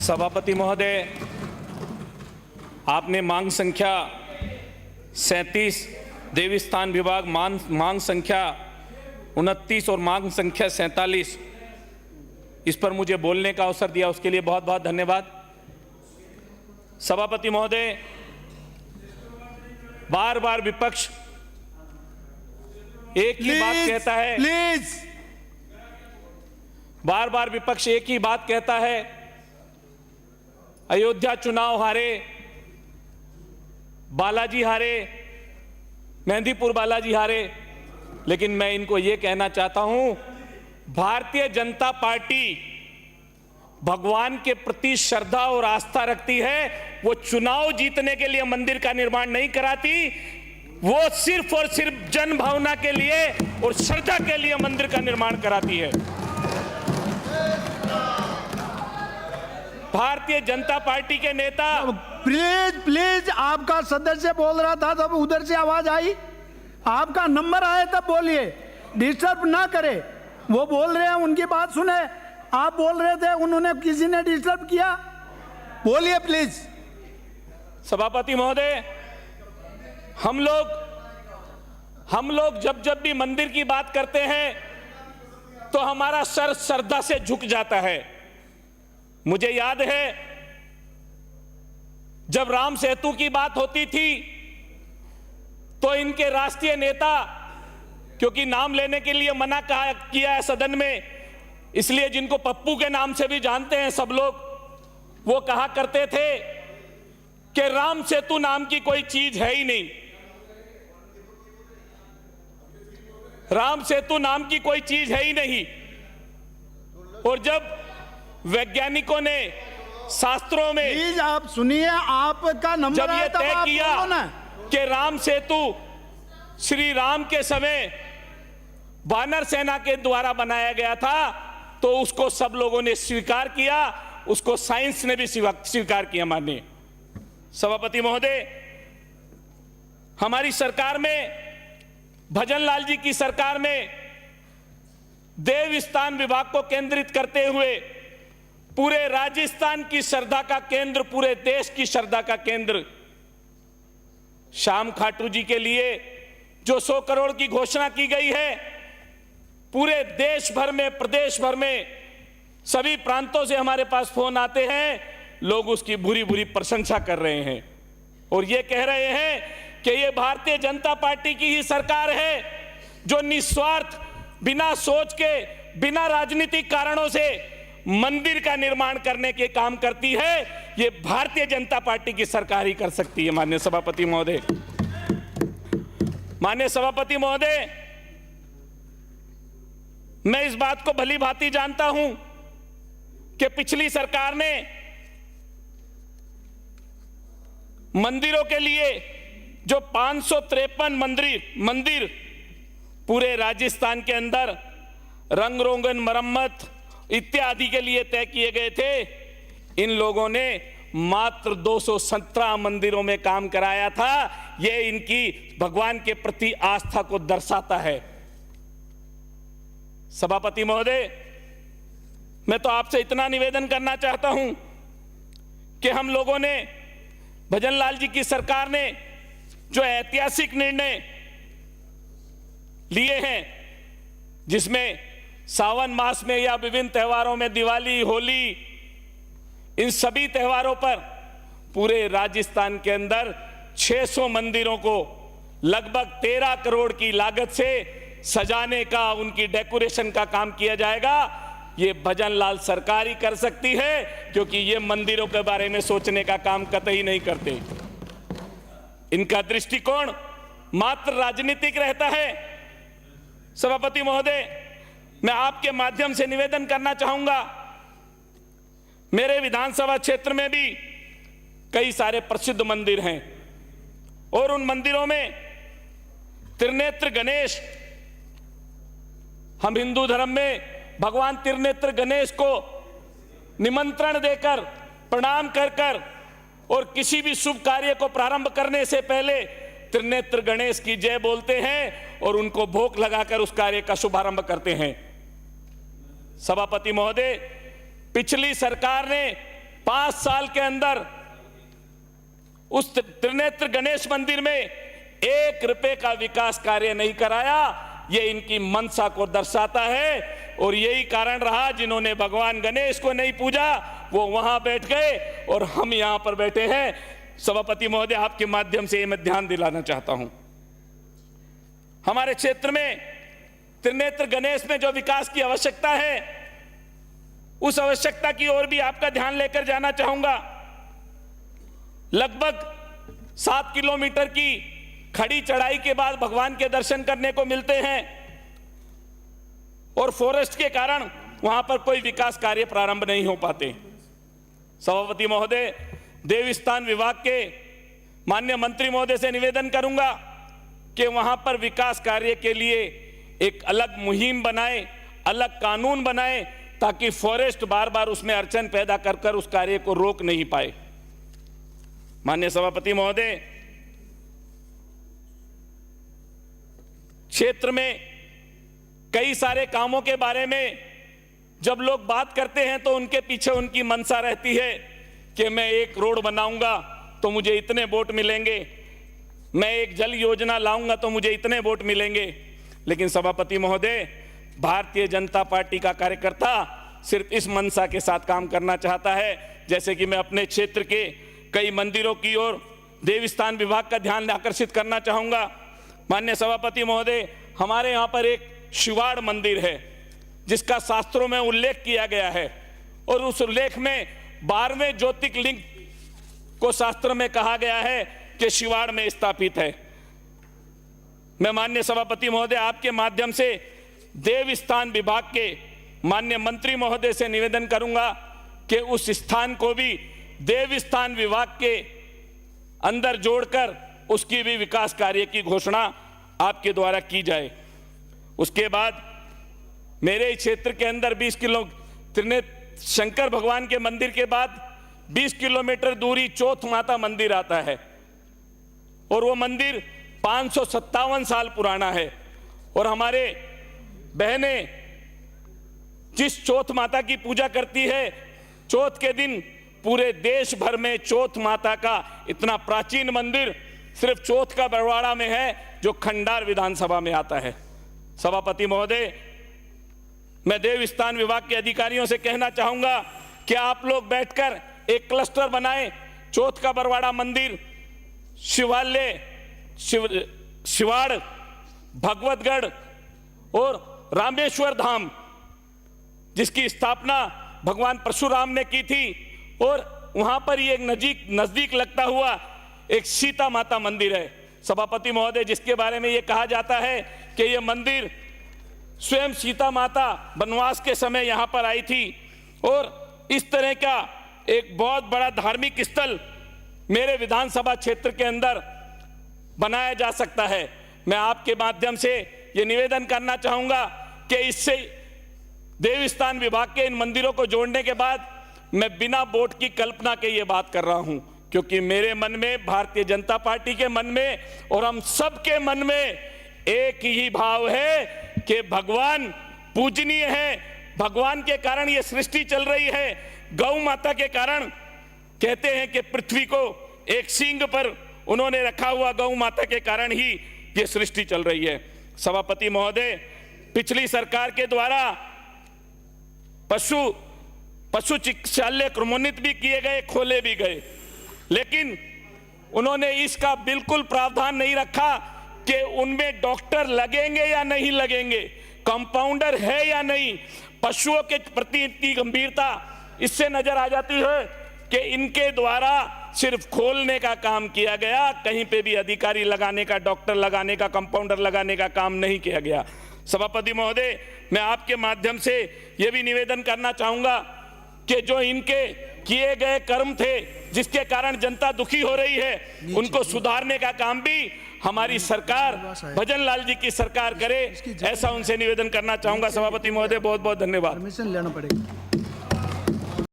सभापति महोदय, आपने मांग संख्या 37 देवस्थान विभाग मांग संख्या 29 और मांग संख्या 47 इस पर मुझे बोलने का अवसर दिया, उसके लिए बहुत बहुत धन्यवाद। सभापति महोदय, बार बार विपक्ष एक ही बात कहता है, बार बार विपक्ष एक ही बात कहता है, अयोध्या चुनाव हारे, बालाजी हारे, मेहंदीपुर बालाजी हारे। लेकिन मैं इनको यह कहना चाहता हूं, भारतीय जनता पार्टी भगवान के प्रति श्रद्धा और आस्था रखती है। वो चुनाव जीतने के लिए मंदिर का निर्माण नहीं कराती, वो सिर्फ और सिर्फ जन भावना के लिए और श्रद्धा के लिए मंदिर का निर्माण कराती है। भारतीय जनता पार्टी के नेता, प्लीज आपका सदस्य बोल रहा था तब उधर से आवाज आई, आपका नंबर आया तब बोलिए, डिस्टर्ब ना करे। वो बोल रहे हैं, उनकी बात सुने। आप बोल रहे थे, उन्होंने किसी ने डिस्टर्ब किया? बोलिए प्लीज। सभापति महोदय, हम लोग जब भी मंदिर की बात करते हैं तो हमारा सर श्रद्धा से झुक जाता है। मुझे याद है जब राम सेतु की बात होती थी तो इनके राष्ट्रीय नेता, क्योंकि नाम लेने के लिए मना किया है सदन में, इसलिए जिनको पप्पू के नाम से भी जानते हैं सब लोग, वो कहा करते थे कि राम सेतु नाम की कोई चीज है ही नहीं, राम सेतु नाम की कोई चीज है ही नहीं। और जब वैज्ञानिकों ने शास्त्रों में, प्लीज आप सुनिए, आपका नंबर जब ये तय किया कि राम सेतु श्री राम के समय वानर सेना के द्वारा बनाया गया था, तो उसको सब लोगों ने स्वीकार किया, उसको साइंस ने भी स्वीकार किया। माननीय सभापति महोदय, हमारी सरकार में, भजन लाल जी की सरकार में देवस्थान विभाग को केंद्रित करते हुए पूरे राजस्थान की श्रद्धा का केंद्र, पूरे देश की श्रद्धा का केंद्र श्याम खाटू जी के लिए जो 100 करोड़ की घोषणा की गई है, पूरे देश भर में, प्रदेश भर में, सभी प्रांतों से हमारे पास फोन आते हैं, लोग उसकी बुरी बुरी प्रशंसा कर रहे हैं और ये कह रहे हैं कि ये भारतीय जनता पार्टी की ही सरकार है जो निस्वार्थ, बिना सोच के, बिना राजनीतिक कारणों से मंदिर का निर्माण करने के काम करती है। ये भारतीय जनता पार्टी की सरकार ही कर सकती है। माननीय सभापति महोदय, माननीय सभापति महोदय, मैं इस बात को भली भांति जानता हूं कि पिछली सरकार ने मंदिरों के लिए जो 553 मंदिर पूरे राजस्थान के अंदर रंग रोगन, मरम्मत इत्यादि के लिए तय किए गए थे, इन लोगों ने मात्र 217 मंदिरों में काम कराया था। यह इनकी भगवान के प्रति आस्था को दर्शाता है। सभापति महोदय, मैं तो आपसे इतना निवेदन करना चाहता हूं कि हम लोगों ने, भजन लाल जी की सरकार ने जो ऐतिहासिक निर्णय लिए हैं, जिसमें सावन मास में या विभिन्न त्योहारों में, दिवाली, होली, इन सभी त्योहारों पर पूरे राजस्थान के अंदर 600 मंदिरों को लगभग 13 करोड़ की लागत से सजाने का, उनकी डेकोरेशन का काम किया जाएगा। ये भजन लाल सरकार ही कर सकती है, क्योंकि ये मंदिरों के बारे में सोचने का काम कतई नहीं करते। इनका दृष्टिकोण मात्र राजनीतिक रहता है। सभापति महोदय, मैं आपके माध्यम से निवेदन करना चाहूंगा, मेरे विधानसभा क्षेत्र में भी कई सारे प्रसिद्ध मंदिर हैं और उन मंदिरों में त्रिनेत्र गणेश, हम हिंदू धर्म में भगवान त्रिनेत्र गणेश को निमंत्रण देकर, प्रणाम कर और किसी भी शुभ कार्य को प्रारंभ करने से पहले त्रिनेत्र गणेश की जय बोलते हैं और उनको भोग लगाकर उस कार्य का शुभारंभ करते हैं। सभापति महोदय, पिछली सरकार ने 5 साल के अंदर उस त्रिनेत्र गणेश मंदिर में 1 रुपए का विकास कार्य नहीं कराया। ये इनकी मनसा को दर्शाता है और यही कारण रहा, जिन्होंने भगवान गणेश को नहीं पूजा वो वहां बैठ गए और हम यहां पर बैठे हैं। सभापति महोदय, आपके माध्यम से मैं ध्यान दिलाना चाहता हूं, हमारे क्षेत्र में त्रिनेत्र गणेश में जो विकास की आवश्यकता है उस आवश्यकता की ओर भी आपका ध्यान लेकर जाना चाहूंगा। लगभग 7 किलोमीटर की खड़ी चढ़ाई के बाद भगवान के दर्शन करने को मिलते हैं और फॉरेस्ट के कारण वहां पर कोई विकास कार्य प्रारंभ नहीं हो पाते। सभापति महोदय, देवस्थान विभाग के माननीय मंत्री महोदय से निवेदन करूंगा कि वहां पर विकास कार्य के लिए एक अलग मुहिम बनाए, अलग कानून बनाए, ताकि फॉरेस्ट बार बार उसमें अड़चन पैदा कर कर उस कार्य को रोक नहीं पाए। माननीय सभापति महोदय, क्षेत्र में कई सारे कामों के बारे में जब लोग बात करते हैं तो उनके पीछे उनकी मनसा रहती है कि मैं एक रोड बनाऊंगा तो मुझे इतने वोट मिलेंगे, मैं एक जल योजना लाऊंगा तो मुझे इतने वोट मिलेंगे। लेकिन सभापति महोदय, भारतीय जनता पार्टी का कार्यकर्ता सिर्फ इस मनसा के साथ काम करना चाहता है। जैसे कि मैं अपने क्षेत्र के कई मंदिरों की ओर देवस्थान विभाग का ध्यान आकर्षित करना चाहूंगा। माननीय सभापति महोदय, हमारे यहाँ पर एक शिवाड़ मंदिर है जिसका शास्त्रों में उल्लेख किया गया है और उस उल्लेख में 12वें ज्योतिर्लिंग को शास्त्र में कहा गया है कि शिवाड़ में स्थापित है। मैं माननीय सभापति महोदय, आपके माध्यम से देवस्थान विभाग के माननीय मंत्री महोदय से निवेदन करूंगा कि उस स्थान को भी देवस्थान विभाग के अंदर जोड़कर उसकी भी विकास कार्य की घोषणा आपके द्वारा की जाए। उसके बाद मेरे क्षेत्र के अंदर 20 किलो त्रिनेत्र शंकर भगवान के मंदिर के बाद 20 किलोमीटर दूरी चौथ माता मंदिर आता है और वो मंदिर 557 साल पुराना है। और हमारे बहनें जिस चौथ माता की पूजा करती है, चौथ के दिन पूरे देश भर में चौथ माता का इतना प्राचीन मंदिर सिर्फ चौथ का बरवाड़ा में है जो खंडार विधानसभा में आता है। सभापति महोदय, मैं देवस्थान विभाग के अधिकारियों से कहना चाहूंगा कि आप लोग बैठकर एक क्लस्टर बनाएं, चौथ का बरवाड़ा मंदिर, शिवालय, शिवाड़, भगवतगढ़ और रामेश्वर धाम जिसकी स्थापना भगवान परशुराम ने की थी, और वहां पर ये नजदीक लगता हुआ एक सीता माता मंदिर है। सभापति महोदय, जिसके बारे में ये कहा जाता है कि ये मंदिर स्वयं सीता माता वनवास के समय यहां पर आई थी और इस तरह का एक बहुत बड़ा धार्मिक स्थल मेरे विधानसभा क्षेत्र के अंदर बनाया जा सकता है। मैं आपके माध्यम से ये निवेदन करना चाहूंगा कि इससे देवस्थान विभाग के इन मंदिरों को जोड़ने के बाद मैं बिना वोट की कल्पना के ये बात कर रहा हूं, क्योंकि मेरे मन में, भारतीय जनता पार्टी के मन में और हम सबके मन में एक ही भाव है कि भगवान पूजनीय है। भगवान के कारण ये सृष्टि चल रही है। गौ माता के कारण कहते हैं कि पृथ्वी को एक सींग पर उन्होंने रखा हुआ, गौ माता के कारण ही ये सृष्टि चल रही है। सभापति महोदय, पिछली सरकार के द्वारा पशु चिकित्सालय क्रमोन्नत भी किए गए, खोले भी गए, लेकिन उन्होंने इसका बिल्कुल प्रावधान नहीं रखा कि उनमें डॉक्टर लगेंगे या नहीं लगेंगे, कंपाउंडर है या नहीं। पशुओं के प्रति इतनी गंभीरता इससे नजर आ जाती है कि इनके द्वारा सिर्फ खोलने का काम किया गया, कहीं पे भी अधिकारी लगाने का, डॉक्टर लगाने का, कंपाउंडर लगाने का काम नहीं किया गया। सभापति महोदय, मैं आपके माध्यम से यह भी निवेदन करना चाहूंगा कि जो इनके किए गए कर्म थे जिसके कारण जनता दुखी हो रही है, उनको सुधारने का काम भी हमारी सरकार, भजन लाल जी की सरकार करे, ऐसा उनसे निवेदन करना चाहूंगा। सभापति महोदय, बहुत बहुत धन्यवाद। परमिशन लेना पड़ेगा।